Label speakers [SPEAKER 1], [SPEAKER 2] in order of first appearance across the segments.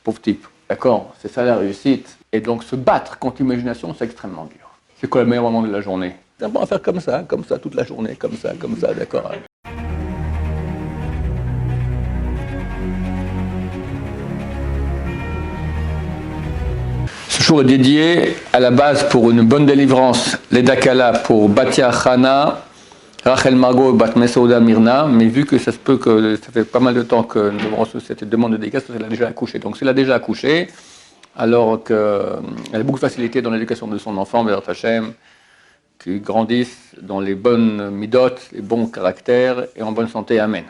[SPEAKER 1] pauvre type. D'accord? C'est ça la réussite. Et donc se battre contre l'imagination, c'est extrêmement dur. C'est quoi le meilleur moment de la journée? C'est bon à faire comme ça, toute la journée, comme ça, d'accord? Ce jour est dédié à la base pour une bonne délivrance, les Dakala pour Batia Khana, Rachel Margot et Bat Mesouda Myrna, mais vu que ça se peut que ça fait pas mal de temps que nous devons recevoir cette demande de dédicace, parce qu'elle a déjà accouché. Donc s'il a déjà accouché, alors qu'elle a beaucoup de facilité dans l'éducation de son enfant, Bézat Hachem, qui grandissent dans les bonnes midotes, les bons caractères et en bonne santé. Amen.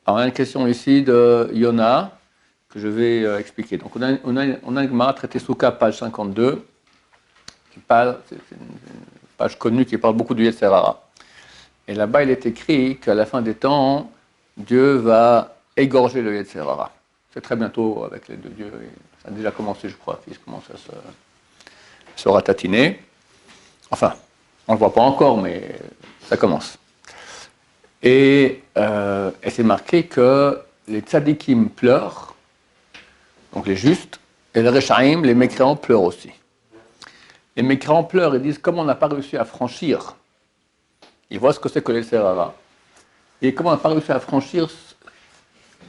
[SPEAKER 1] Alors, on a une question ici de Yona que je vais expliquer. Donc, on a une Gemara traité Souka, page 52, qui parle, c'est une page connue qui parle beaucoup du Yetzer Hara. Et là-bas, il est écrit qu'à la fin des temps, Dieu va égorger le Yetzer Hara. C'est très bientôt avec les deux dieux. Ça a déjà commencé, je crois, qu'ils commencent à se ratatiner. Enfin, on ne le voit pas encore, mais ça commence. Et c'est marqué que les tzadikim pleurent, donc les justes, et les rechaim, les mécréants, pleurent aussi. Les mécréants pleurent et disent, comme on n'a pas réussi à franchir, ils voient ce que c'est que l'Yetzer Hara, et comme on n'a pas réussi à franchir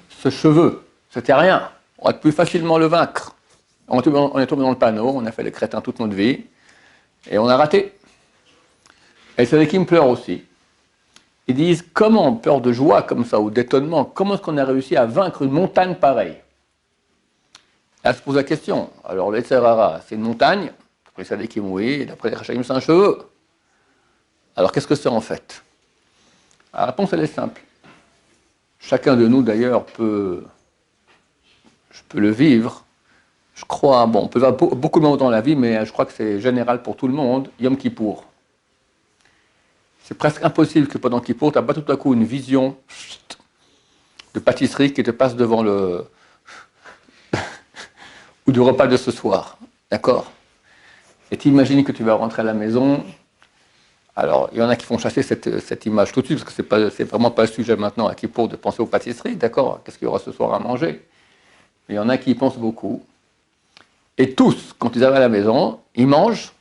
[SPEAKER 1] ce cheveu, c'était rien, on aurait pu facilement le vaincre. On est tombé dans le panneau, on a fait les crétins toute notre vie, et on a raté. Et les tzadikim pleurent aussi. Ils disent, comment, peur de joie comme ça, ou d'étonnement, comment est-ce qu'on a réussi à vaincre une montagne pareille? Là, se pose la question. Alors, le Yetzer Hara, c'est une montagne, d'après les tzadikim, oui, et d'après les Rechaim, c'est un cheveu. Alors, qu'est-ce que c'est en fait? La réponse, elle est simple. Chacun de nous, d'ailleurs, je peux le vivre. Je crois, bon, on peut avoir beaucoup de moments dans la vie, mais je crois que c'est général pour tout le monde, Yom Kippour. C'est presque impossible que pendant Kippour, tu n'as pas tout à coup une vision de pâtisserie qui te passe devant le... ou du repas de ce soir. D'accord? Et tu imagines que tu vas rentrer à la maison. Alors, il y en a qui font chasser cette image tout de suite, parce que c'est vraiment pas le sujet maintenant à Kippour de penser aux pâtisseries. D'accord? Qu'est-ce qu'il y aura ce soir à manger? Mais il y en a qui y pensent beaucoup. Et tous, quand ils arrivent à la maison, ils mangent.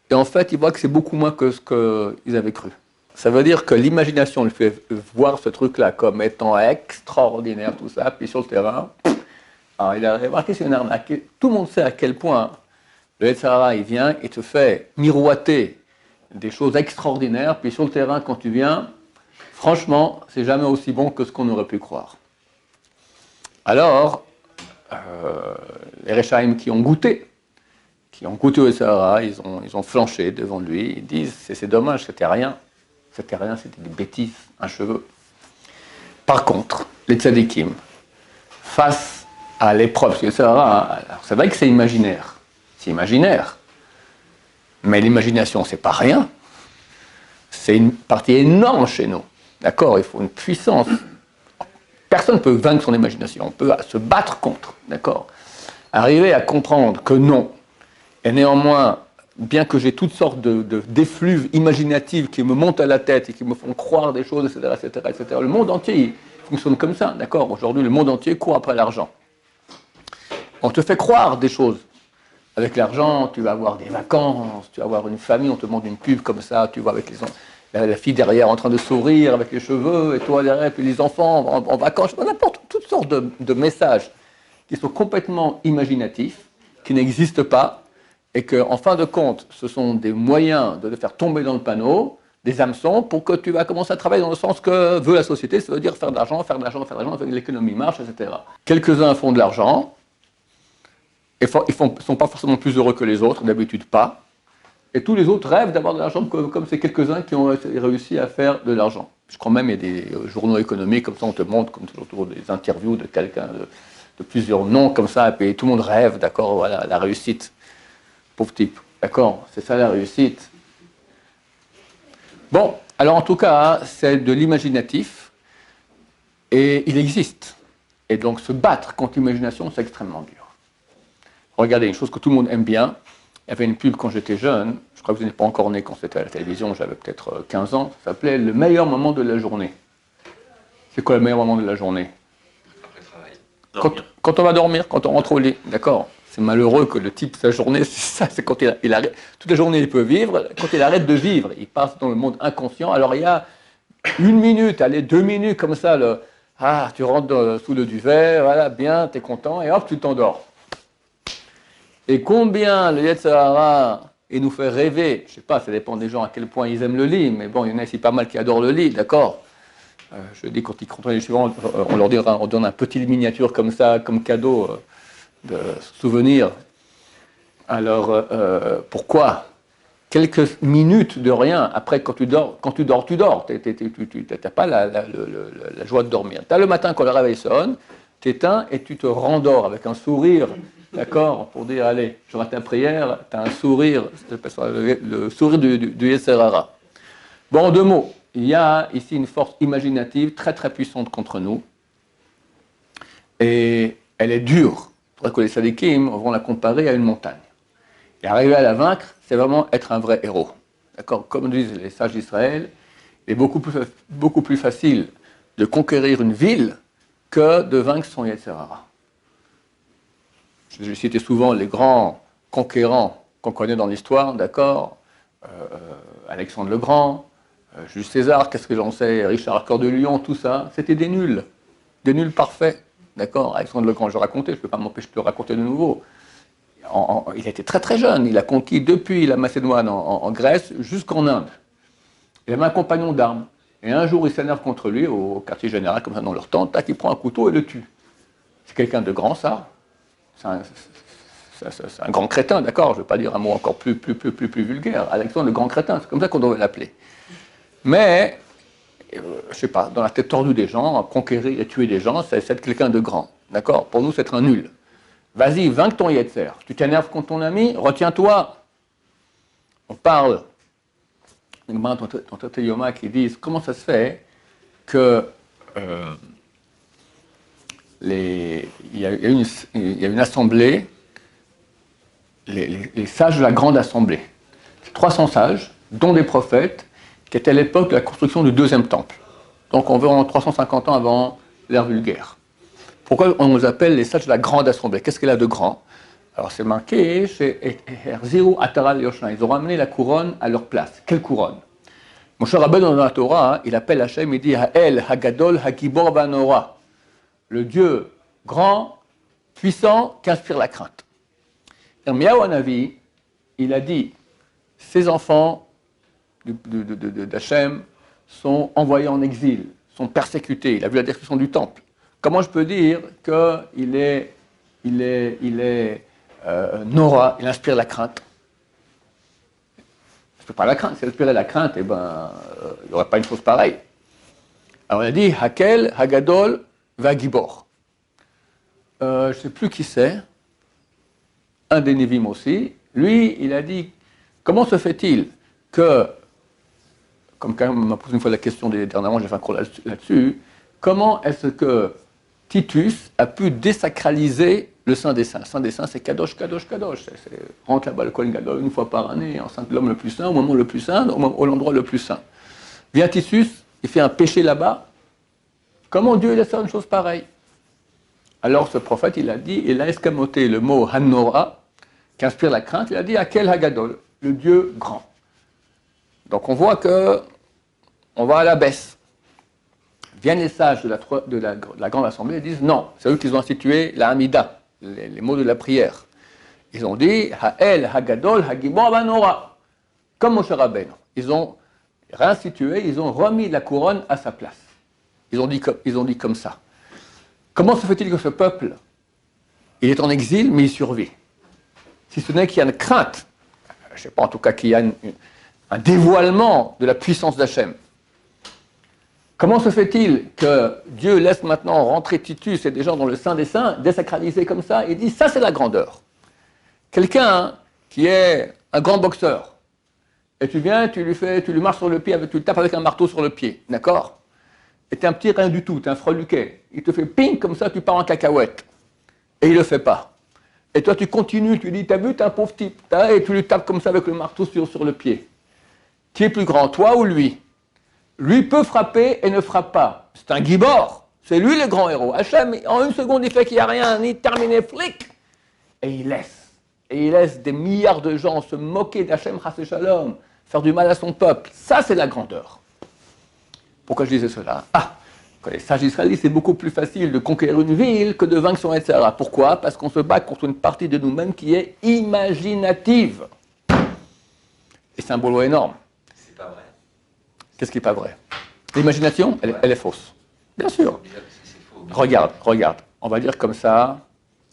[SPEAKER 1] Et en fait, ils voient que c'est beaucoup moins que ce qu'ils avaient cru. Ça veut dire que l'imagination le fait voir ce truc-là comme étant extraordinaire, tout ça, puis sur le terrain, alors il a remarqué c'est une arnaque. Tout le monde sait à quel point le Yetzer Hara, il vient et te fait miroiter des choses extraordinaires, puis sur le terrain, quand tu viens, franchement, c'est jamais aussi bon que ce qu'on aurait pu croire. Alors, les Rechaim qui ont goûté au Yetzer Hara, ils ont flanché devant lui, ils disent, c'est dommage, c'était rien, c'était des bêtises, un cheveu. Par contre, les tzadikim, face à l'épreuve du Yetzer Hara, c'est vrai que c'est imaginaire, mais l'imagination, c'est pas rien, c'est une partie énorme chez nous, d'accord? Il faut une puissance. Personne ne peut vaincre son imagination, on peut se battre contre, d'accord? Arriver à comprendre que non. Et néanmoins, bien que j'ai toutes sortes d'effluves imaginatifs qui me montent à la tête et qui me font croire des choses, etc., le monde entier fonctionne comme ça, d'accord? Aujourd'hui, le monde entier court après l'argent. On te fait croire des choses. Avec l'argent, tu vas avoir des vacances, tu vas avoir une famille, on te montre une pub comme ça, tu vois avec la fille derrière en train de sourire avec les cheveux, et toi derrière, puis les enfants en vacances, n'importe, toutes sortes de messages qui sont complètement imaginatifs, qui n'existent pas, et qu'en fin de compte, ce sont des moyens de le faire tomber dans le panneau, des hameçons, pour que tu vas commencer à travailler dans le sens que veut la société, ça veut dire faire de l'argent, l'économie marche, etc. Quelques-uns font de l'argent, et ils ne sont pas forcément plus heureux que les autres, d'habitude pas, et tous les autres rêvent d'avoir de l'argent comme ces quelques-uns qui ont réussi à faire de l'argent. Je crois même qu'il y a des journaux économiques, comme ça on te montre, comme autour des interviews de quelqu'un, de plusieurs noms comme ça, et puis tout le monde rêve, d'accord, voilà, la réussite. Pauvre type, d'accord, c'est ça la réussite. Bon, alors en tout cas, c'est de l'imaginatif, et il existe. Et donc se battre contre l'imagination, c'est extrêmement dur. Regardez, une chose que tout le monde aime bien, il y avait une pub quand j'étais jeune, je crois que vous n'êtes pas encore né quand c'était à la télévision, j'avais peut-être 15 ans, ça s'appelait « Le meilleur moment de la journée ». C'est quoi le meilleur moment de la journée?
[SPEAKER 2] Après le travail.
[SPEAKER 1] Quand on va dormir, quand on rentre au lit, d'accord. C'est malheureux que le type, sa journée, c'est ça, c'est quand il arrête. Toute la journée, il peut vivre. Quand il arrête de vivre, il passe dans le monde inconscient. Alors, il y a 1 minute, allez, 2 minutes, comme ça, tu rentres sous le duvet, voilà, bien, t'es content, et hop, tu t'endors. Et combien le Yetzer Hara, il nous fait rêver, je sais pas, ça dépend des gens à quel point ils aiment le lit, mais bon, il y en a ici pas mal qui adorent le lit, d'accord. Je dis, quand ils rentrent les suivants, on donne un petit miniature comme ça, comme cadeau de souvenir. Alors, pourquoi? Quelques minutes de rien, après quand tu dors, tu n'as pas la joie de dormir. Tu as le matin quand le réveil sonne, tu éteins et tu te rendors avec un sourire, d'accord, pour dire, allez, je rate ta prière, tu as un sourire, le sourire du Yetzer Hara. Bon, en 2 mots, il y a ici une force imaginative très très puissante contre nous, et elle est dure. C'est vrai que les sadikim vont la comparer à une montagne. Et arriver à la vaincre, c'est vraiment être un vrai héros. D'accord? Comme disent les sages d'Israël, il est beaucoup plus facile de conquérir une ville que de vaincre son Yetzer Hara. Je citais souvent les grands conquérants qu'on connaît dans l'histoire, d'accord? Alexandre le Grand, Jules César, qu'est-ce que j'en sais, Richard Cœur de Lion, tout ça, c'était des nuls parfaits. D'accord? Alexandre le Grand, je racontais, je ne peux pas m'empêcher de le raconter de nouveau. Il était très très jeune, il a conquis depuis la Macédoine en Grèce jusqu'en Inde. Il avait un compagnon d'armes. Et un jour, il s'énerve contre lui au quartier général, comme ça dans leur tente, tac, il prend un couteau et le tue. C'est quelqu'un de grand, ça. C'est un grand crétin, d'accord? Je ne vais pas dire un mot encore plus vulgaire. Alexandre, le grand crétin, c'est comme ça qu'on devrait l'appeler. Mais, je ne sais pas, dans la tête tordue des gens, conquérir et tuer des gens, c'est être quelqu'un de grand. D'accord? Pour nous, c'est être un nul. Vas-y, vainque ton Yetzer. Tu t'énerves contre ton ami, retiens-toi. On parle. Dans Traité Yoma qui disent comment ça se fait que il y a une assemblée, les sages de la grande assemblée. 300 sages, dont des prophètes, qui étaient à l'époque de la construction du 2e temple. Donc environ 350 ans avant l'ère vulgaire. Pourquoi on nous appelle les sages de la grande assemblée? Qu'est-ce qu'elle a de grand? Alors c'est marqué chez Herziru Ataral Yoshna. Ils ont ramené la couronne à leur place. Quelle couronne? Moshe Rabbeinu dans la Torah, il appelle Hachem, il dit Ha'el, Hagadol, Hagibor Banora. Le Dieu grand, puissant, qui inspire la crainte. Irmiyahu Hanavi, il a dit ces enfants d'Hachem sont envoyés en exil, sont persécutés. Il a vu la destruction du temple. Comment je peux dire qu'il est Nora, il inspire la crainte? Je ne peux pas la crainte. S'il inspirait la crainte, il n'y aurait pas une chose pareille. Alors on a dit Hakel, Hagadol, Vagibor. Je ne sais plus qui c'est, un des Névim aussi. Lui, il a dit comment se fait-il que, comme quand même on m'a posé une fois la question dernièrement, j'ai fait un cours là-dessus, comment est-ce que Titus a pu désacraliser le Saint des Saints? Le Saint des Saints, c'est Kadosh, Kadosh, Kadosh. Rentre là-bas le Kohen Gadol une fois par année, enceinte de l'homme le plus saint, au moment le plus saint, au l'endroit le plus saint. Vient Titus, il fait un péché là-bas. Comment Dieu laisse faire une chose pareille? Alors ce prophète, il a dit, il a escamoté le mot Hanora, qui inspire la crainte, il a dit Akel Hagadol, le Dieu grand. Donc on voit que on va à la baisse. Viennent les sages de la grande assemblée et disent non, c'est eux qui ont institué la Hamida, les mots de la prière. Ils ont dit Ha'el, Hagadol, Hagibor, Banora, comme Moshe Rabbeinu. Ils ont réinstitué, ils ont remis la couronne à sa place. Ils ont dit comme ça. Comment se fait-il que ce peuple, il est en exil, mais il survit? Si ce n'est qu'il y a une crainte, je ne sais pas, en tout cas qu'il y a un dévoilement de la puissance d'Hachem. Comment se fait-il que Dieu laisse maintenant rentrer Titus et des gens dans le Saint des Saints, désacralisés comme ça, et dit ça c'est la grandeur? Quelqu'un qui est un grand boxeur, et tu viens, tu lui marches sur le pied, tu le tapes avec un marteau sur le pied, d'accord? Et t'es un petit rien du tout, t'es un freluquet. Il te fait ping comme ça, tu pars en cacahuète. Et il le fait pas. Et toi tu continues, tu dis, t'as vu, t'es un pauvre type, et tu lui tapes comme ça avec le marteau sur le pied. Qui est plus grand, toi ou lui? Lui peut frapper et ne frappe pas. C'est un gibor, C'est lui le grand héros. Hachem, en une seconde, il fait qu'il n'y a rien, ni terminé, flic. Et il laisse. Et il laisse des milliards de gens se moquer d'Hachem Chas Shalom, faire du mal à son peuple. Ça, c'est la grandeur. Pourquoi je disais cela? Quand les sages israélites, c'est beaucoup plus facile de conquérir une ville que de vaincre son etc. Pourquoi? Parce qu'on se bat contre une partie de nous-mêmes qui est imaginative. Et c'est un boulot énorme.
[SPEAKER 2] C'est pas vrai.
[SPEAKER 1] Qu'est-ce qui n'est pas vrai? L'imagination, elle est fausse. Bien sûr. Regarde. On va dire comme ça,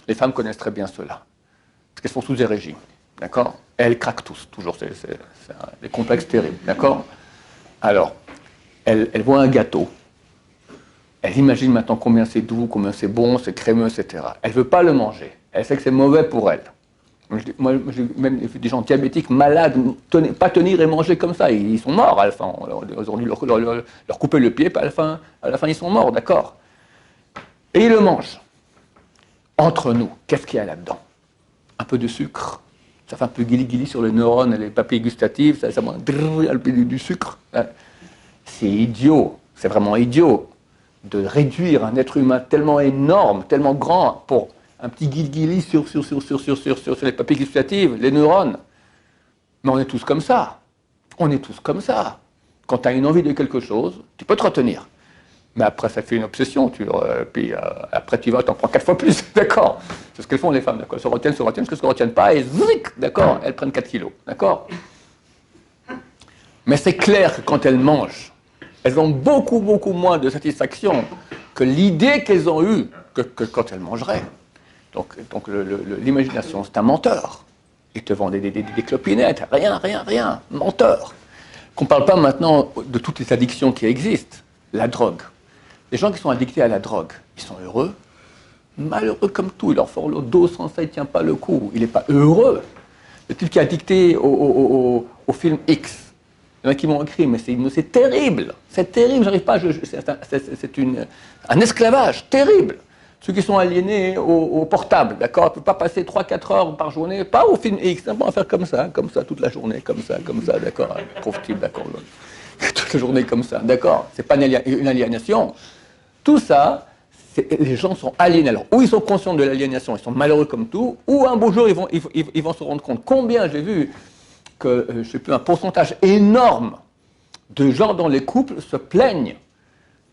[SPEAKER 1] les femmes connaissent très bien cela. Parce qu'elles sont sous des régimes. D'accord? Et elles craquent tous, toujours. C'est des complexes terribles. D'accord? Alors, elles voient un gâteau. Elle imagine maintenant combien c'est doux, combien c'est bon, c'est crémeux, etc. Elle ne veut pas le manger. Elle sait que c'est mauvais pour elle. Moi, j'ai même vu des gens diabétiques, malades, pas tenir et manger comme ça. Ils sont morts à la fin. Aujourd'hui, leur couper le pied, puis à la fin, ils sont morts, d'accord? Et ils le mangent. Entre nous, qu'est-ce qu'il y a là-dedans? Un peu de sucre. Ça fait un peu guili-guili sur les neurones et les papilles gustatives. Ça du sucre. C'est idiot. C'est vraiment idiot de réduire un être humain tellement énorme, tellement grand, pour un petit guili-guili sur les papilles gustatives, les neurones. Mais on est tous comme ça. On est tous comme ça. Quand tu as une envie de quelque chose, tu peux te retenir. Mais après, ça fait une obsession. Puis après, tu vas, t'en prends 4 fois plus. D'accord? C'est ce qu'elles font, les femmes. D'accord? Se retiennent, jusqu'à ce qu'elles ne se retiennent pas, et zic, d'accord? Elles prennent 4 kilos. D'accord? Mais c'est clair que quand elles mangent, elles ont beaucoup moins de satisfaction que l'idée qu'elles ont eue que quand elles mangeraient. Donc l'imagination, c'est un menteur. Il te vend des clopinettes, rien, menteur. Qu'on ne parle pas maintenant de toutes les addictions qui existent. La drogue. Les gens qui sont addictés à la drogue, ils sont heureux, malheureux comme tout. Il leur faut le dos sans ça, il ne tient pas le coup. Il n'est pas heureux. Le type qui est addicté au film X, il y en a qui m'ont écrit, mais c'est terrible, j'arrive pas, c'est un esclavage terrible. Ceux qui sont aliénés au portable, d'accord, on ne peut pas passer 3-4 heures par journée, pas au film X, on va faire comme ça, toute la journée, comme ça, d'accord, pauvre type, d'accord, toute la journée comme ça, d'accord, c'est pas une aliénation. Tout ça, les gens sont aliénés. Alors, ou ils sont conscients de l'aliénation, ils sont malheureux comme tout, ou un beau jour, ils vont se rendre compte. Combien j'ai vu que, je ne sais plus, un pourcentage énorme de gens dans les couples se plaignent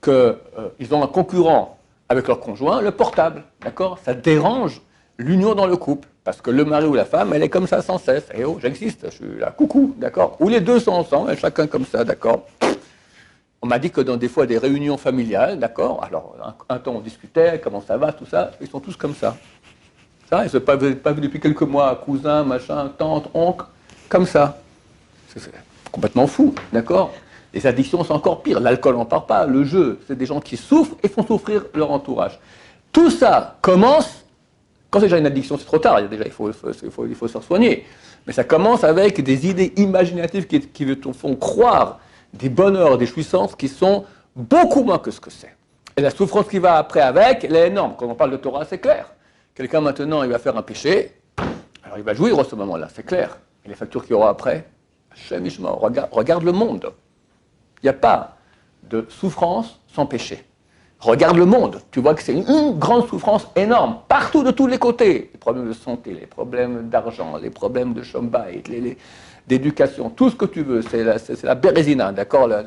[SPEAKER 1] qu'ils ont un concurrent avec leur conjoint, le portable, d'accord? Ça dérange l'union dans le couple, parce que le mari ou la femme, elle est comme ça sans cesse. Eh oh, j'existe, je suis là, coucou, d'accord? Ou les deux sont ensemble, chacun comme ça, d'accord? On m'a dit que dans des fois des réunions familiales, d'accord? Alors, un temps on discutait, comment ça va, tout ça, ils sont tous comme ça. Ça, ils ne sont pas vus depuis quelques mois, cousin, machin, tante, oncle, comme ça. C'est complètement fou, d'accord? Les addictions, c'est encore pire. L'alcool, on n'en parle pas. Le jeu, c'est des gens qui souffrent et font souffrir leur entourage. Tout ça commence, quand c'est déjà une addiction, c'est trop tard. Déjà, il faut se soigner. Mais ça commence avec des idées imaginatives qui te font croire des bonheurs, des jouissances qui sont beaucoup moins que ce que c'est. Et la souffrance qui va après avec, elle est énorme. Quand on parle de Torah, c'est clair. Quelqu'un maintenant, il va faire un péché, alors il va jouir à ce moment-là, c'est clair. Et les factures qu'il y aura après, regarde le monde. Il n'y a pas de souffrance sans péché. Regarde le monde, tu vois que c'est une grande souffrance énorme, partout, de tous les côtés. Les problèmes de santé, les problèmes d'argent, les problèmes de chômage, d'éducation, tout ce que tu veux, c'est la bérésina, d'accord, la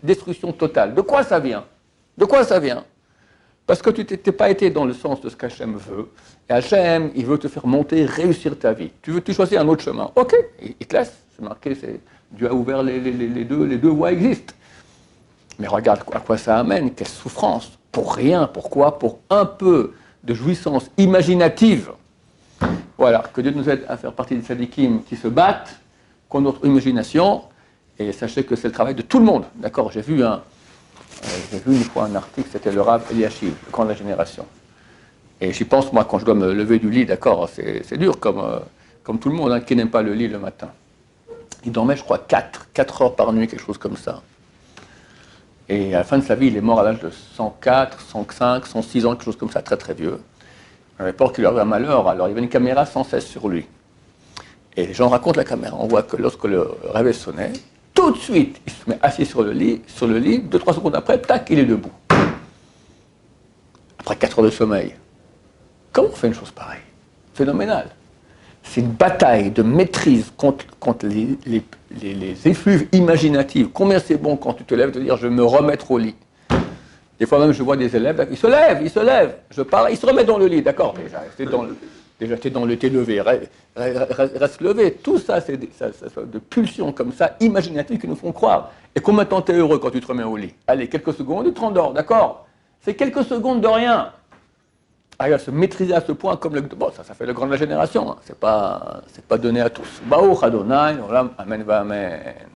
[SPEAKER 1] destruction totale. De quoi ça vient? Parce que tu n'es pas été dans le sens de ce qu'Hachem veut. Et Hachem, il veut te faire monter, réussir ta vie. Tu choisis un autre chemin. Ok, il te laisse. C'est marqué, Dieu a ouvert les deux voies existent. Mais regarde à quoi ça amène, quelle souffrance. Pour rien, pourquoi? Pour un peu de jouissance imaginative. Voilà, que Dieu nous aide à faire partie des tzadikim qui se battent contre notre imagination. Et sachez que c'est le travail de tout le monde. D'accord? J'ai vu une fois un article, c'était le Rav Eliashiv, le grand de la génération. Et j'y pense, moi, quand je dois me lever du lit, d'accord, c'est dur, comme tout le monde, hein, qui n'aime pas le lit le matin. Il dormait, je crois, 4 heures par nuit, quelque chose comme ça. Et à la fin de sa vie, il est mort à l'âge de 104, 105, 106 ans, quelque chose comme ça, très très vieux. Un rapport qu'il lui avait un malheur, alors il y avait une caméra sans cesse sur lui. Et les gens racontent la caméra. On voit que lorsque le réveil sonnait, tout de suite, il se met assis sur le lit, 2-3 secondes après, tac, il est debout. après 4 heures de sommeil. Comment on fait une chose pareille? Phénoménal. C'est une bataille de maîtrise contre les effluves imaginatifs. Combien c'est bon quand tu te lèves de dire je vais me remettre au lit. Des fois même je vois des élèves, ils se lèvent, je parle, ils se remettent dans le lit, d'accord, déjà t'es dans le thé levé, reste levé. Tout ça, c'est de pulsions comme ça, imaginatives qui nous font croire. Et combien de temps t'es heureux quand tu te remets au lit? Allez, quelques secondes, tu te rendors, d'accord? C'est quelques secondes de rien. À se maîtriser à ce point, comme bon, ça fait le grand de la génération, hein. C'est pas donné à tous. Baruch Adonai, Olam, Amen, Amen.